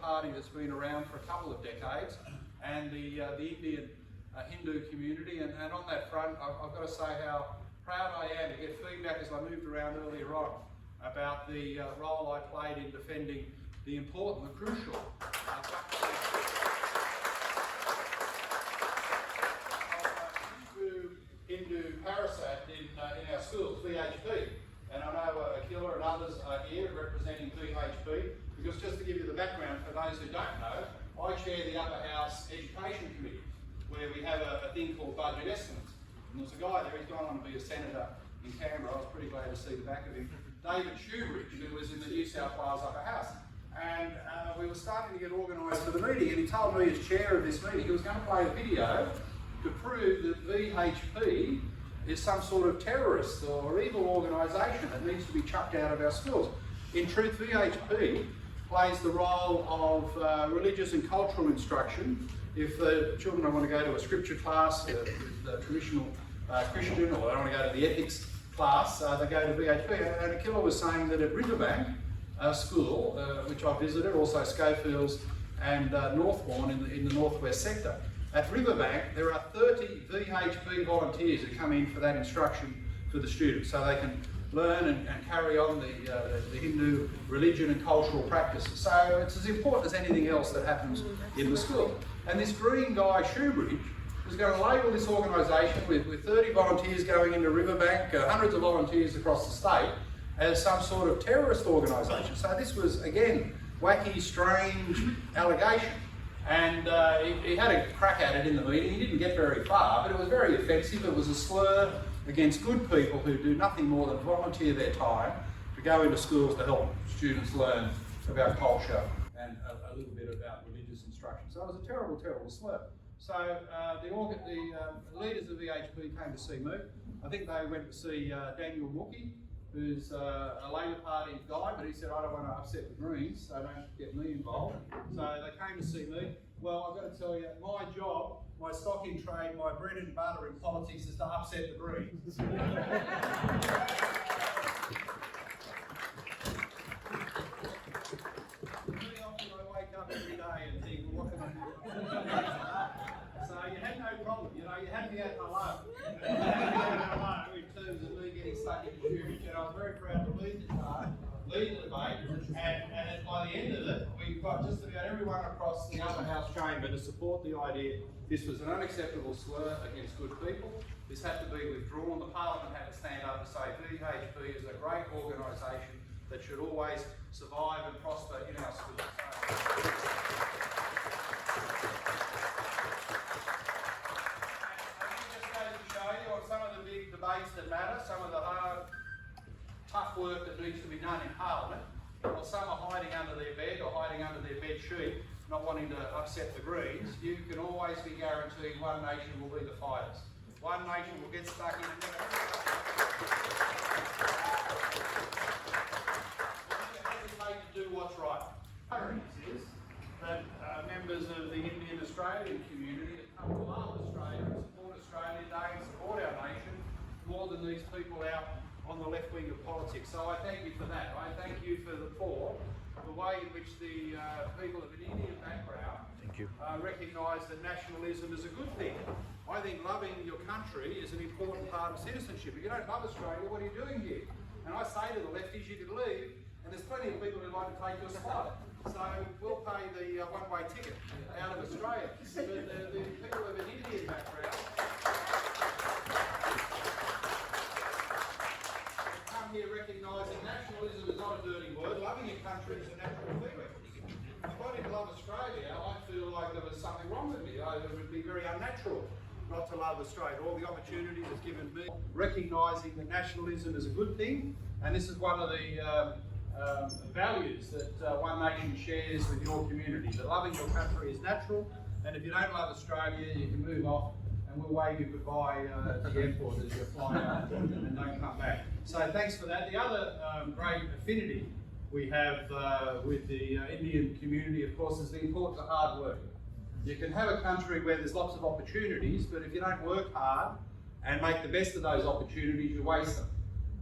party that's been around for a couple of decades, and the Indian Hindu community. And on that front, I've got to say how proud I am to get feedback as I moved around earlier on about the role I played in defending the important, the crucial Hindu parasat in our schools, VHP. And I know Akila and others are here representing VHP, because just to give you the background for those who don't know, I chair the Upper House Education Committee, where we have a thing called budget estimates. And there's a guy there, he's gone on to be a senator in Canberra. I was pretty glad to see the back of him. David Shoebridge, who was in the New South Wales Upper House. And we were starting to get organised for the meeting, and he told me as chair of this meeting he was going to play a video to prove that VHP is some sort of terrorist or evil organisation that needs to be chucked out of our schools. In truth, VHP plays the role of religious and cultural instruction. If children don't want to go to a scripture class with the traditional Christian, or they don't want to go to the ethics class, they go to VHP. And Akila was saying that at Riverbank School, which I visited, also Schofields and Northbourne in the northwest sector, at Riverbank, there are 30 VHP volunteers who come in for that instruction for the students, so they can learn and carry on the Hindu religion and cultural practices. So it's as important as anything else that happens in the school. And this green guy, Shoebridge, was going to label this organisation with 30 volunteers going into Riverbank, hundreds of volunteers across the state, as some sort of terrorist organisation. So this was, again, wacky, strange allegation. And he had a crack at it in the meeting. He didn't get very far, but it was very offensive. It was a slur against good people who do nothing more than volunteer their time to go into schools to help students learn about culture and a little bit about religious instruction. So it was a terrible, terrible slur. So the leaders of VHP came to see me. I think they went to see Daniel Mookie, who's a Labor Party guy, but he said, I don't want to upset the Greens, so don't get me involved. So they came to see me. Well, I've got to tell you, my job, my stock in trade, my bread and butter in politics is to upset the Greens. Pretty often I wake up every day and think, well, what can I do? So you had no problem, you had me at hello. In terms of me getting stuck in the jury, and I was very proud to lead the debate, and by the end of it, we got just about everyone across the Upper House chamber to support the idea this was an unacceptable slur against good people. This had to be withdrawn. The Parliament had to stand up and say VHP is a great organisation that should always survive and prosper in our schools. Some of the big debates that matter, some of the hard, tough work that needs to be done in Parliament, or some are hiding under their bed or hiding under their bed sheet, not wanting to upset the Greens, you can always be guaranteed one nation will be the fighters. One nation will get stuck in and hesitate to do what's right. Is that members of the Indian Australian community that come to love Australia and support Australia today and support our nation more than these people out on the left wing of politics. So I thank you for that. I thank you for the way in which the people of an Indian background recognise that nationalism is a good thing. I think loving your country is an important part of citizenship. If you don't love Australia, what are you doing here? And I say to the lefties, you could leave, and there's plenty of people who'd like to take your spot. So we'll pay the one-way ticket out of Australia. But the people of an Indian background come here recognising nationalism is not a dirty word. Loving your country is a natural feeling. If I didn't love Australia, I feel like there was something wrong with me. It would be very unnatural not to love Australia. All the opportunity it's given me, recognising that nationalism is a good thing, and this is one of the values that One Nation shares with your community. That loving your country is natural, and if you don't love Australia, you can move off and we'll wave you goodbye at the airport as you're flying out and don't come back. So thanks for that. The other great affinity we have with the Indian community, of course, is the importance of hard work. You can have a country where there's lots of opportunities, but if you don't work hard and make the best of those opportunities, you waste them.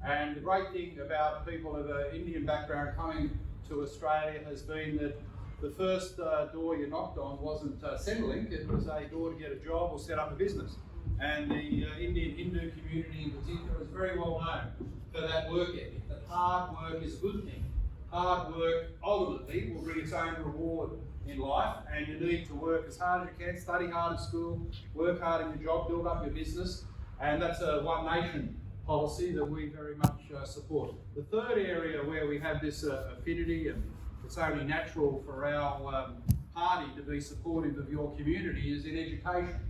And the great thing about people of an Indian background coming to Australia has been that the first door you knocked on wasn't Centrelink, it was a door to get a job or set up a business. And the Indian Hindu community in particular is very well known for that work ethic, that hard work is a good thing. Hard work ultimately will bring its own reward in life, and you need to work as hard as you can, study hard at school, work hard in your job, build up your business, and that's a One Nation policy that we very much support. The third area where we have this affinity, and it's only natural for our party to be supportive of your community, is in education,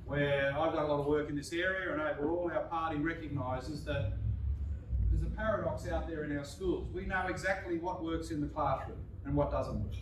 where I've done a lot of work in this area, and overall our party recognises that there's a paradox out there in our schools. We know exactly what works in the classroom and what doesn't work.